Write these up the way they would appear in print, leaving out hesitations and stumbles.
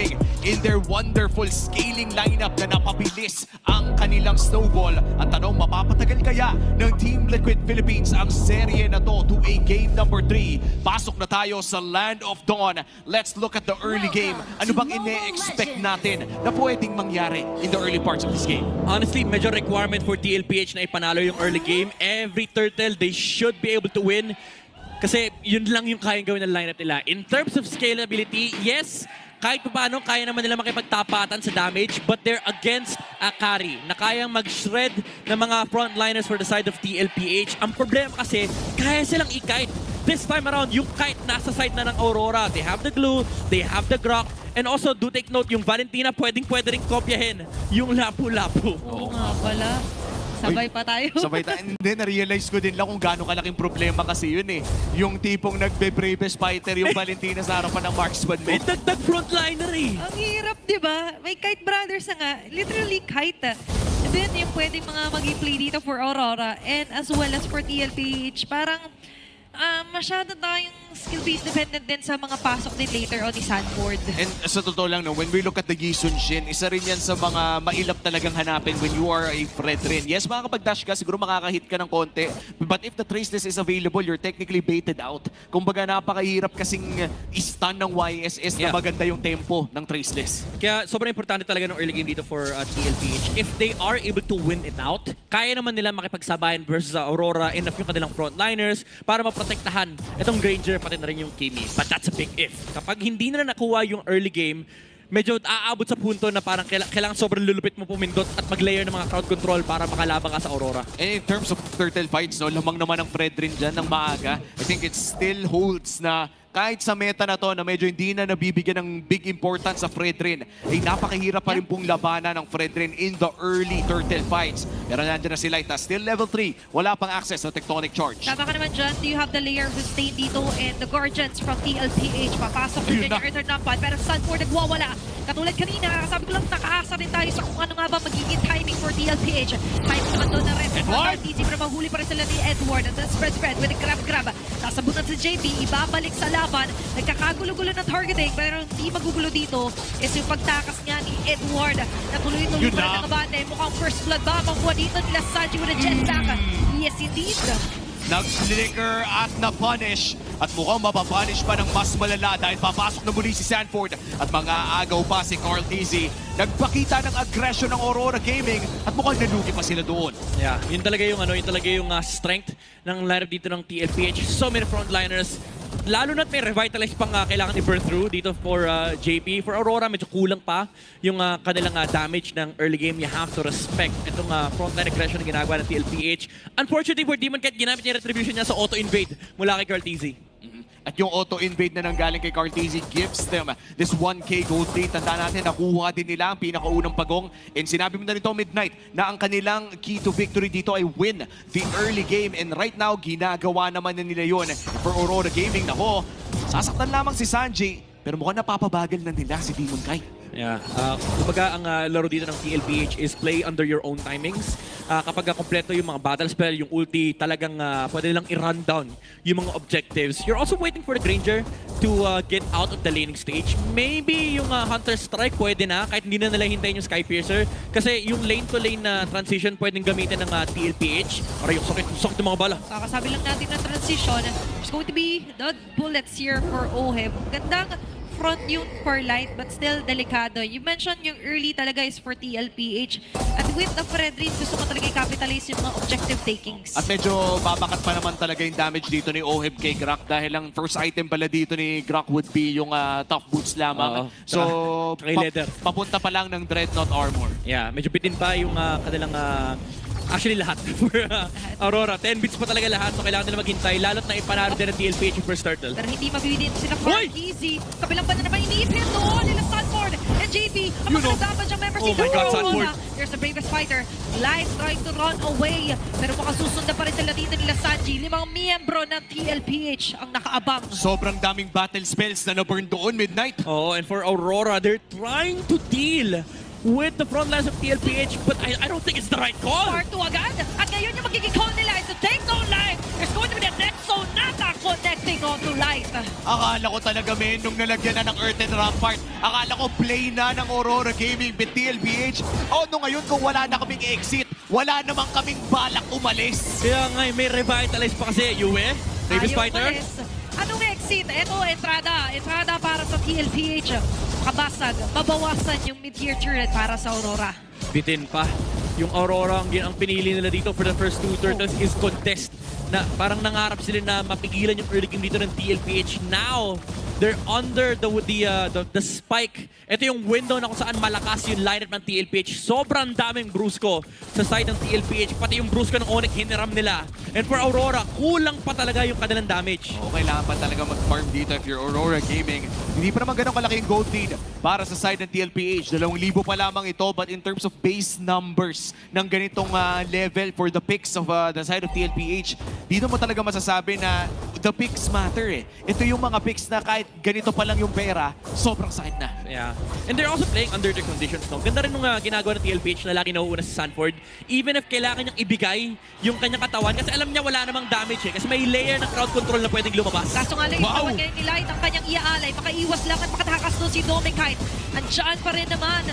Gaming in their wonderful scaling lineup na napabilis ang kanilang snowball. Ang tanong, mapapatagal kaya ng Team Liquid Philippines ang serye na to to a game number 3? Pasok na tayo sa Land of Dawn. Let's look at the early game. Ano bang ine-expect natin na pwedeng mangyari in the early parts of this game? Honestly, major requirement for TLPH na ipanalo yung early game. Every turtle, they should be able to win. Kasi yun lang yung kayang gawin ng lineup nila. In terms of scalability, yes, kahit pa paano, kaya naman nila makipagtapatan sa damage, but they're against Akari na kayang mag-shred ng mga frontliners for the side of TLPH. Ang problema kasi, kaya silang i-kite. This time around, yung kite nasa side na ng Aurora. They have the glue, they have the grok, and also do take note, yung Valentina pwedeng-pwede rin kopyahin yung lapu-lapu. Oo nga pala. Sabay pa tayo. Sabay tayo. Hindi, na-realize ko din lang kung gaano kalaking problema kasi yun eh. Yung tipong nagbe-bravest fighter yung Valentina sa harapan ng marksman mo. May dagdag frontliner eh. Ang hirap, di ba? May Kite Brothers na nga. Literally kite. And then yung pwedeng mga mag-play dito for Aurora and as well as for TLPH. Parang masyado tayong skill-based dependent din sa mga pasok din later on ni Sanford. And sa totoo lang, no, when we look at the Gisun Shin, isa rin yan sa mga mailap talagang hanapin when you are a Fred rin. Yes, makakapag-dash ka, siguro makakahit ka ng konti. But if the traceless is available, you're technically baited out. Kumbaga, napakahirap kasing stun ng YSS na maganda yung tempo ng traceless. Kaya sobrang importante talaga ng early game dito for TLPH. If they are able to win it out, kaya naman nila makipagsabayan versus Aurora, enough yung kanilang frontliners para maprotektahan itong Granger pati na rin yung Kimi. But that's a big if. Kapag hindi na nakuha yung early game, medyo aabot sa punto na parang kailangan sobrang lulupit mo pumindot at mag-layer ng mga crowd control para makalabang ka sa Aurora. And in terms of turtle fights, no, lamang naman ang Fred rin dyan ng maaga. I think it still holds na kahit sa meta na to na medyo hindi na nabibigyan ng big importance sa Fredrin, ay napakahirap pa rin pong labanan ng Fredrin in the early turtle fights. Pero nandiyan na si Light, still level 3, wala pang access sa Tectonic Charge. Tama ka naman dyan. Do you have the layer of sustain dito and the Guardians from TLPH? Papasok na dyan yung Earther Numpad, pero Sanford nagwawala. Katulad kanina, sabi ko lang nakaasa rin tayo sa kung ano nga ba magiging timing for TLPH. Timing naman doon na rin. Edward! Easy, pero mahuli pa rin sila ni Edward. And then spread with a grab. Sasabunan sa JP, ibabalik sa laban. Nagkakagulo-gulo ng targeting, pero hindi magugulo dito is yung pagtakas nga ni Edward. Natuloy-tuloy pa rin ang abate. Mukhang first blood ba makuha dito nila Sanji with a jetpack. Yes, indeed. Nag-flicker at na-punish. At mukhang mapapunish pa ng mas malala dahil papasok na muli si Sanford at mga agaw pa si Carl Tizzy. Nagpakita ng aggression ng Aurora Gaming at mukhang nalugi pa sila doon. Yeah, yun talaga yung strength ng lineup dito ng TLPH. So many frontliners. Lalo na't may revitalize pang kailangan i-burn through dito for JP. For Aurora, medyo kulang pa yung kanilang damage ng early game. You have to respect itong frontline aggression na ginagawa ng TLPH. Unfortunately for Demon Cat, ginamit niya retribution niya sa auto-invade mula kay Carl Tizzy. At yung auto-invade na nanggaling kay Cartesi gives them this 1K gold plate. Tandaan natin, nakuha din nila ang pinakaunang pagong. And sinabi mo na nito, Midnight, na ang kanilang key to victory dito ay win the early game. And right now, ginagawa naman na nila yun for Aurora Gaming. Nako, sasaktan lamang si Sanji, pero mukhang napapabagal na nila si Demon Kai. Yeah. Kumbaga, ang laro dito ng TLPH is play under your own timings. Kapag kompleto yung mga battle spell, yung ulti, talagang pwede lang i-run down yung mga objectives. You're also waiting for the Granger to get out of the laning stage. Maybe yung Hunter Strike pwede na, kahit hindi na nila hintayin yung Skypiercer. Kasi yung lane-to-lane na transition pwedeng gamitin ng TLPH. Para yung sakit ng mga bala. Kakasabi lang natin ng transition. There's going to be the bullets here for Oheb. Gandang front yun for Light, but still delikado. You mentioned yung early talaga is for TLPH. At with the Fredrin, gusto ko talaga i-capitalize yung mga objective takings. At medyo babakat pa naman talaga yung damage dito ni Oheb kay Grok dahil ang first item pala dito ni Grok would be yung tough boots lamang. So, papunta pa lang ng Dreadnought Armor. Yeah, medyo bitin pa yung kanilang actually lahat for Aurora. 10 bits pa talaga lahat, so kailangan nila maghintay. Lalo't na ipanalo din ng TLPH yung first turtle. Pero hindi mabibigyan sila for easy. Kabilang banda naman iniipin doon nila Sanford and JP. Ang mga damage ang members my God, Sanford. There's the bravest fighter. Light trying to run away. Pero baka susunda pa rin sila dito nila Sanji. 5 miyembro ng TLPH ang nakaabang. Sobrang daming battle spells na na-burn doon, Midnight. Oh, and for Aurora, they're trying to deal with the front lines of TLPH, but I don't think it's the right call. Part 2 agad. At ngayon yung magiging call nila is to take no life. There's going to be the next Sonata connecting onto light. Akala ko talaga, men, nung nalagyan na ng Earthen Rampart, akala ko play na ng Aurora Gaming with TLPH. O, no ngayon kung wala na kaming exit, wala namang kaming balak umalis. Kaya nga, may revitalize pa kasi. Yue, Davis Ayaw Fighter. umalis. Anong exit? Ito, entrada. Entrada para sa TLPH. Makabasag. Mabawasan yung mid-tier turret para sa Aurora. Bitin pa. Yung Aurora, ang pinili nila dito for the first two turtles is contest. Na parang nangarap sila na mapigilan yung early game dito ng TLPH. Now, they're under the spike. Ito yung window na kung saan malakas yung lineup ng TLPH. Sobrang daming Brusco sa side ng TLPH. Pati yung Brusco ng Onyx, hiniram nila. And for Aurora, kulang pa talaga yung kanilang damage. O, kailangan pa talaga mag-farm dito if you're Aurora Gaming. Hindi pa naman ganun kalaki yung gold lead para sa side ng TLPH. 2,000 pa lamang ito, but in terms of base numbers ng ganitong level for the picks of the side of TLPH, dito mo talaga masasabi na the picks matter eh. Ito yung mga picks na kahit ganito pa lang yung pera, sobrang sakit na. Yeah. And they're also playing under the conditions, no? Ganda rin nung ginagawa ng TLPH na lagi nauuna si Sanford. Even if kailangan niyang ibigay yung kanyang katawan, kasi alam niya wala namang damage eh. Kasi may layer ng crowd control na pwedeng lumabas. Kaso nga lang, Wow! itawan ngayon ni Light ang kanyang iaalay. Makaiwas lang at makatakas doon si Domekite. Andiyan pa rin naman.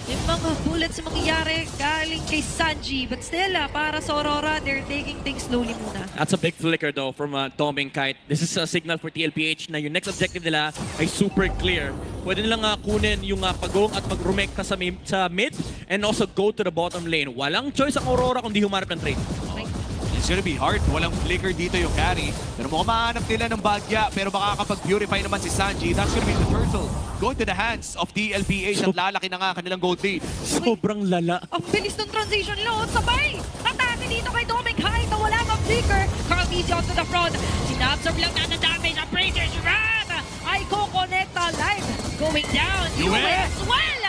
Yung mga bullets mangyayari galing kay Sanji. But still, para sa Aurora, they're taking things slowly muna. That's a big flicker though from Doming Kite. This is a signal for TLPH na yung next objective nila ay super clear. Pwede nilang kunin yung pagong at mag-rumekta sa mid and also go to the bottom lane. Walang choice ang Aurora kundi humarap ng trade. Okay. It's gonna be hard. Walang flicker dito yung carry. Pero mukhang mahanap nila ng bagya. Pero baka kapag purify naman si Sanji, that's gonna be the turtle going to the hands of TLPH at lalaki na nga kanilang gold lead. Sobrang lala. Ang bilis ng transition load. Sabay! Atake dito kay Domekite na wala ng flicker. Carl Easy onto the front. Sinabsorb lang na ng damage. Ang Brazers Rat ay kukonekta live. Going down. US! Well!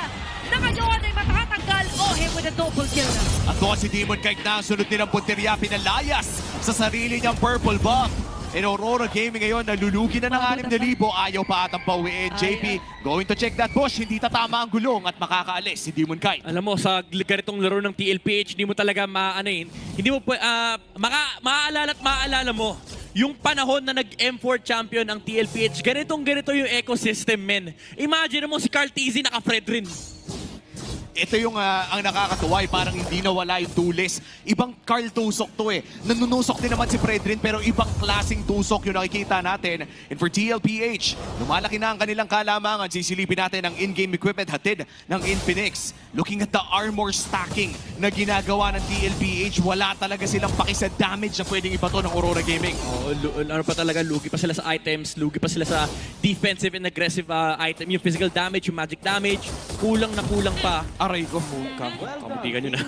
Na ngayon ay matatanggal. Oheb with a double kill na. At doon si Demon Kite na sunod nilang punteriya, pinalayas sa sarili niyang purple bomb. And Aurora Gaming ngayon, nalulugi na ng 6,000. Ayaw pa atang pauwiin. JP, going to check that push. Hindi tatama ang gulong at makakaalis si Demon Kite. Alam mo, sa ganitong laro ng TLPH, hindi mo talaga hindi mo maaalala at maaalala mo yung panahon na nag-M4 champion ang TLPH. Ganito yung ecosystem, men. Imagine mo si Carl TZ naka-Fred rin. Ito yung ang nakakatuwa, parang hindi nawala yung tulis. Ibang Carl tusok to eh. Nanunusok din naman si Fredrin pero ibang klaseng tusok yung nakikita natin. And for TLPH, lumalaki na ang kanilang kalamangan. Sisilipin natin ang in-game equipment hatid ng Infinix. Looking at the armor stacking na ginagawa ng TLPH, wala talaga silang paki sa damage na pwedeng ibato ng Aurora Gaming. Ano pa talaga, lugi pa sila sa items, lugi pa sila sa defensive and aggressive item. Yung physical damage, yung magic damage, kulang na kulang pa. Aray ko. Kamutigan nyo na.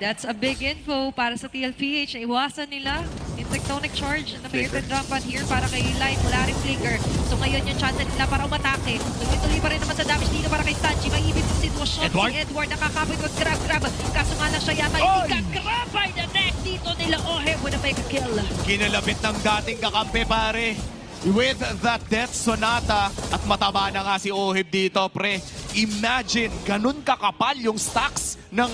That's a big info para sa TLPH. Iwasan nila yung tectonic charge na may Earthen Rampart here para kay Light. Wala rin flicker. So ngayon yung chance nila para umatake. Tuloy-tuloy pa rin naman sa damage dito para kay Sanji. May ibig sa sitwasyon. Edward? Si Edward nakakapit with grab. Kaso nga lang siya yata hindi ka-grab by the neck dito nila. Oheb with a mega kill. Kinalabit ng dating kakampi, pare. With that Death Sonata at mataba na nga si Oheb dito, pre. Imagine, ganun kakapal yung stacks ng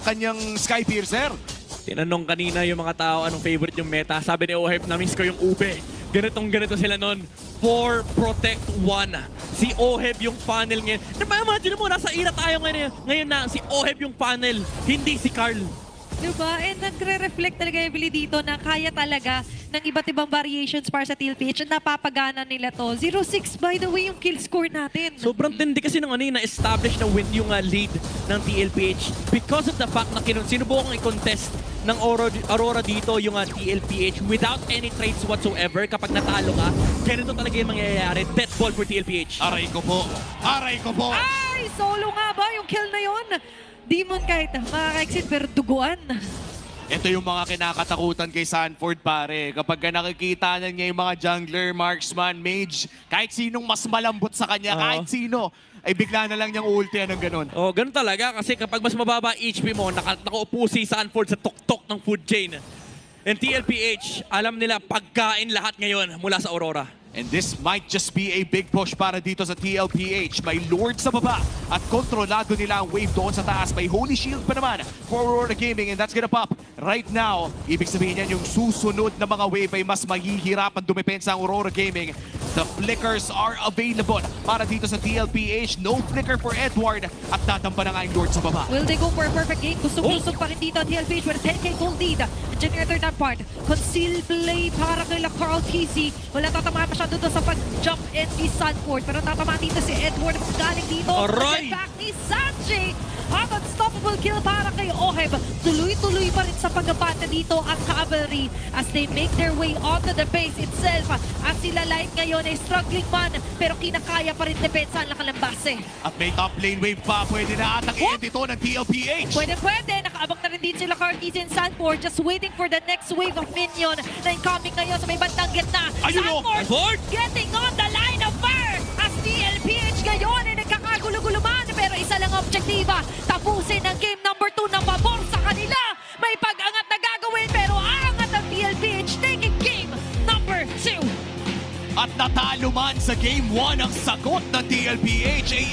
kanyang Skypiercer. Tinanong kanina yung mga tao anong favorite yung meta. Sabi ni Oheb, na-miss ko yung ube. Ganito sila nun. 4 Protect 1. Si Oheb yung funnel ngayon. Imagine mo, nasa ira tayo ngayon na si Oheb yung funnel, hindi si Carl. Diba? And nagre-reflect talaga Emily dito na kaya talaga ng iba't ibang variations para sa TLPH. Napapagana nila to. 0-6 by the way yung kill score natin. Sobrang tindi kasi ng na-establish na win yung lead ng TLPH because of the fact na sinubukang i-contest ng Aurora dito yung TLPH without any trades whatsoever. Kapag natalo ka, ganito talaga yung mangyayari. Death ball for TLPH. Aray ko po. Aray ko po. Ay! Solo nga ba yung kill na yon? Demon kahit makaka-exit pero duguan. Ito yung mga kinakatakutan kay Sanford, pare. Kapag nakikita na niya yung mga jungler, marksman, mage, kahit sinong mas malambot sa kanya, kahit sino, ay bigla na lang niyang ulti ng ganun. Oh, ganun talaga kasi kapag mas mababa HP mo, nakaupo si Sanford sa tuktok ng food chain. And TLPH, alam nila pagkain lahat ngayon mula sa Aurora. And this might just be a big push para dito sa TLPH. May Lord sa baba at kontrolado nila ang wave doon sa taas. May Holy Shield pa naman for Aurora Gaming and that's gonna pop right now. Ibig sabihin yan yung susunod na mga wave ay mas mahihirapan dumepensa ang Aurora Gaming. The flickers are available para dito sa TLPH. No flicker for Edward at tatampa na nga yung Lord sa baba. Will they go for a perfect game? Gustong-gusto pa rin dito ang TLPH with a 10k gold lead. Engineer third down part. Conceal play para kay Carl TC. Wala tatamaan masyado doon sa pag-jump and si Sanford. Pero tatamaan dito si Edward. Galing dito. Aray! Back ni Sanjay. At unstoppable kill para kay Oheb. Tuloy-tuloy pa rin sa pagbabata dito ang Cavalry as they make their way onto the base itself. At sila Light ngayon ay struggling man pero kinakaya pa rin depensa ang nakalambase. At may top lane wave pa. Pwede na atang i-end ito ng TLPH. Pwede. Nakaabang na rin din sila Cartis and Sanford just waiting for the next wave of minion na incoming ngayon sa may bandang gitna. Ayun o! Sanford getting on the line of fire as TLPH ngayon ay nagkakagulo-gulo man pero isa lang objektiba. Tapusin ang game number 2 na pabor sa kanila. May pag-angat na gagawin pero aangat ang TLPH taking game number 2. At natalo man sa Game 1 ang sagot ng TLPH ay